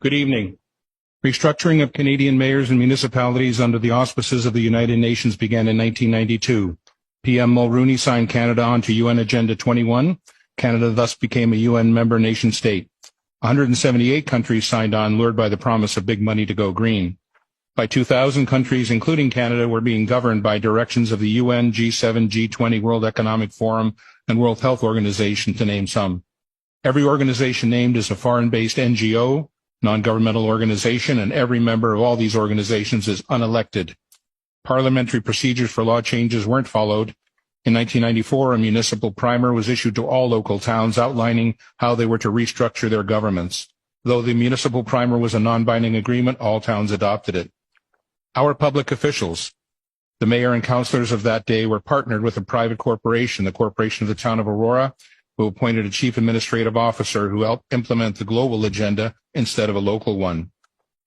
Good evening. Restructuring of Canadian mayors and municipalities under the auspices of the United Nations began in 1992. PM Mulroney signed Canada onto UN Agenda 21. Canada thus became a UN member nation state. 178 countries signed on, lured by the promise of big money to go green. By 2000, countries, including Canada, were being governed by directions of the UN, G7, G20, World Economic Forum, and World Health Organization, to name some. Every organization named is a foreign-based NGO, non-governmental organization, and every member of all these organizations is unelected. Parliamentary procedures for law changes weren't followed. In 1994, a municipal primer was issued to all local towns outlining how they were to restructure their governments. Though the municipal primer was a non-binding agreement, all towns adopted it. Our public officials, the mayor and councillors of that day, were partnered with a private corporation, the Corporation of the Town of Aurora, who appointed a chief administrative officer who helped implement the global agenda instead of a local one.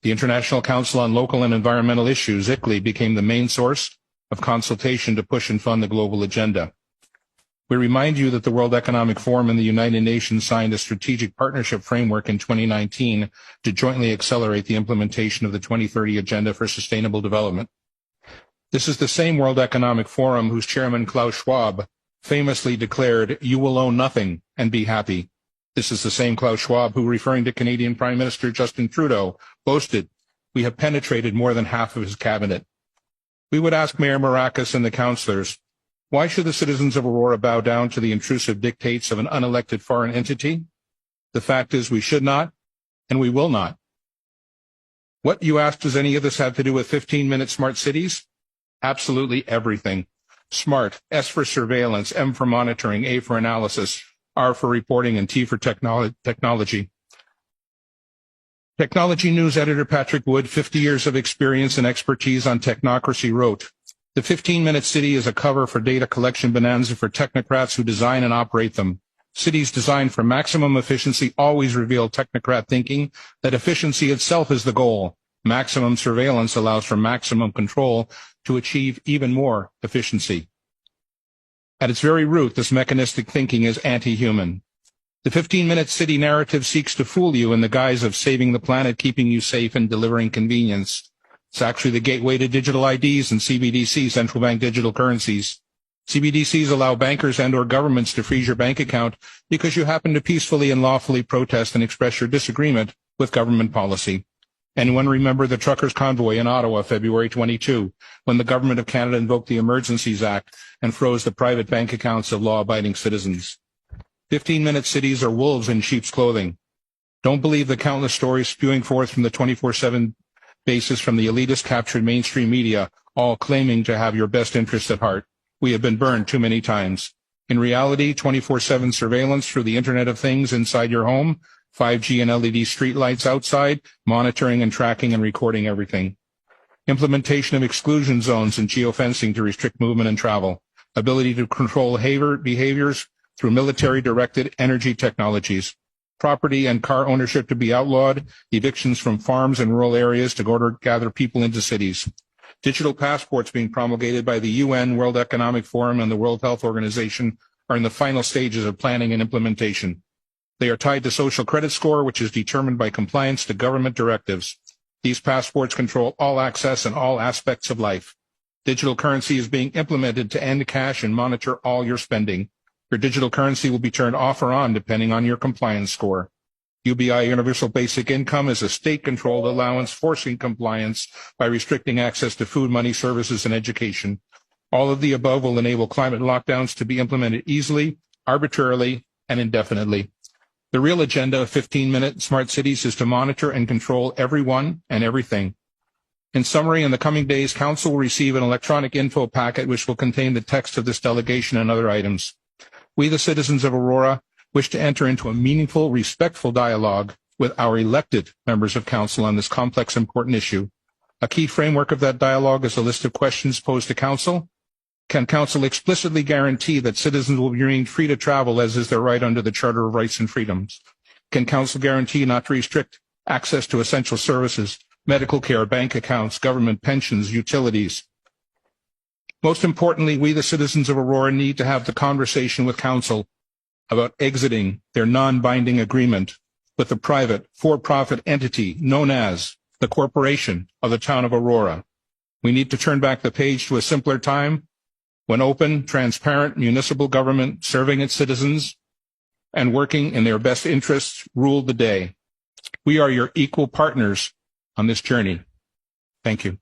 The International Council on Local and Environmental Issues, ICLEI, became the main source of consultation to push and fund the global agenda. We remind you that the World Economic Forum and the United Nations signed a strategic partnership framework in 2019 to jointly accelerate the implementation of the 2030 Agenda for Sustainable Development. This is the same World Economic Forum whose chairman, Klaus Schwab, famously declared, "You will own nothing and be happy." This is the same Klaus Schwab who, referring to Canadian Prime Minister Justin Trudeau, boasted, "We have penetrated more than half of his cabinet." We would ask Mayor Maracas and the councillors, why should the citizens of Aurora bow down to the intrusive dictates of an unelected foreign entity? The fact is we should not, and we will not. What, you ask, does any of this have to do with 15-minute smart cities? Absolutely everything. SMART, S for surveillance, M for monitoring, A for analysis, R for reporting, and T for technology. Technology News editor Patrick Wood, 50 years of experience and expertise on technocracy, wrote, "The 15-minute city is a cover for data collection bonanza for technocrats who design and operate them. Cities designed for maximum efficiency always reveal technocrat thinking that efficiency itself is the goal. Maximum surveillance allows for maximum control to achieve even more efficiency." At its very root, this mechanistic thinking is anti-human. The 15-minute city narrative seeks to fool you in the guise of saving the planet, keeping you safe, and delivering convenience. It's actually the gateway to digital IDs and CBDC, central bank digital currencies. CBDCs allow bankers and/or governments to freeze your bank account because you happen to peacefully and lawfully protest and express your disagreement with government policy. Anyone remember the truckers' convoy in Ottawa, February 22, when the Government of Canada invoked the Emergencies Act and froze the private bank accounts of law-abiding citizens? 15-minute cities are wolves in sheep's clothing. Don't believe the countless stories spewing forth from the 24/7 basis from the elitist captured mainstream media, all claiming to have your best interests at heart. We have been burned too many times. In reality, 24/7 surveillance through the Internet of Things inside your home, 5G and LED streetlights outside, monitoring and tracking and recording everything. Implementation of exclusion zones and geofencing to restrict movement and travel. Ability to control behaviors through military-directed energy technologies. Property and car ownership to be outlawed. Evictions from farms and rural areas to gather people into cities. Digital passports being promulgated by the UN, World Economic Forum, and the World Health Organization are in the final stages of planning and implementation. They are tied to social credit score, which is determined by compliance to government directives. These passports control all access and all aspects of life. Digital currency is being implemented to end cash and monitor all your spending. Your digital currency will be turned off or on depending on your compliance score. UBI Universal Basic Income is a state-controlled allowance forcing compliance by restricting access to food, money, services, and education. All of the above will enable climate lockdowns to be implemented easily, arbitrarily, and indefinitely. The real agenda of 15-minute smart cities is to monitor and control everyone and everything. In summary, in the coming days, Council will receive an electronic info packet which will contain the text of this delegation and other items. We, the citizens of Aurora, wish to enter into a meaningful, respectful dialogue with our elected members of Council on this complex, important issue. A key framework of that dialogue is a list of questions posed to Council. Can Council explicitly guarantee that citizens will be remained free to travel as is their right under the Charter of Rights and Freedoms? Can Council guarantee not to restrict access to essential services, medical care, bank accounts, government pensions, utilities? Most importantly, we, the citizens of Aurora, need to have the conversation with Council about exiting their non-binding agreement with the private for-profit entity known as the Corporation of the Town of Aurora. We need to turn back the page to a simpler time when open, transparent municipal government serving its citizens and working in their best interests ruled the day. We are your equal partners on this journey. Thank you.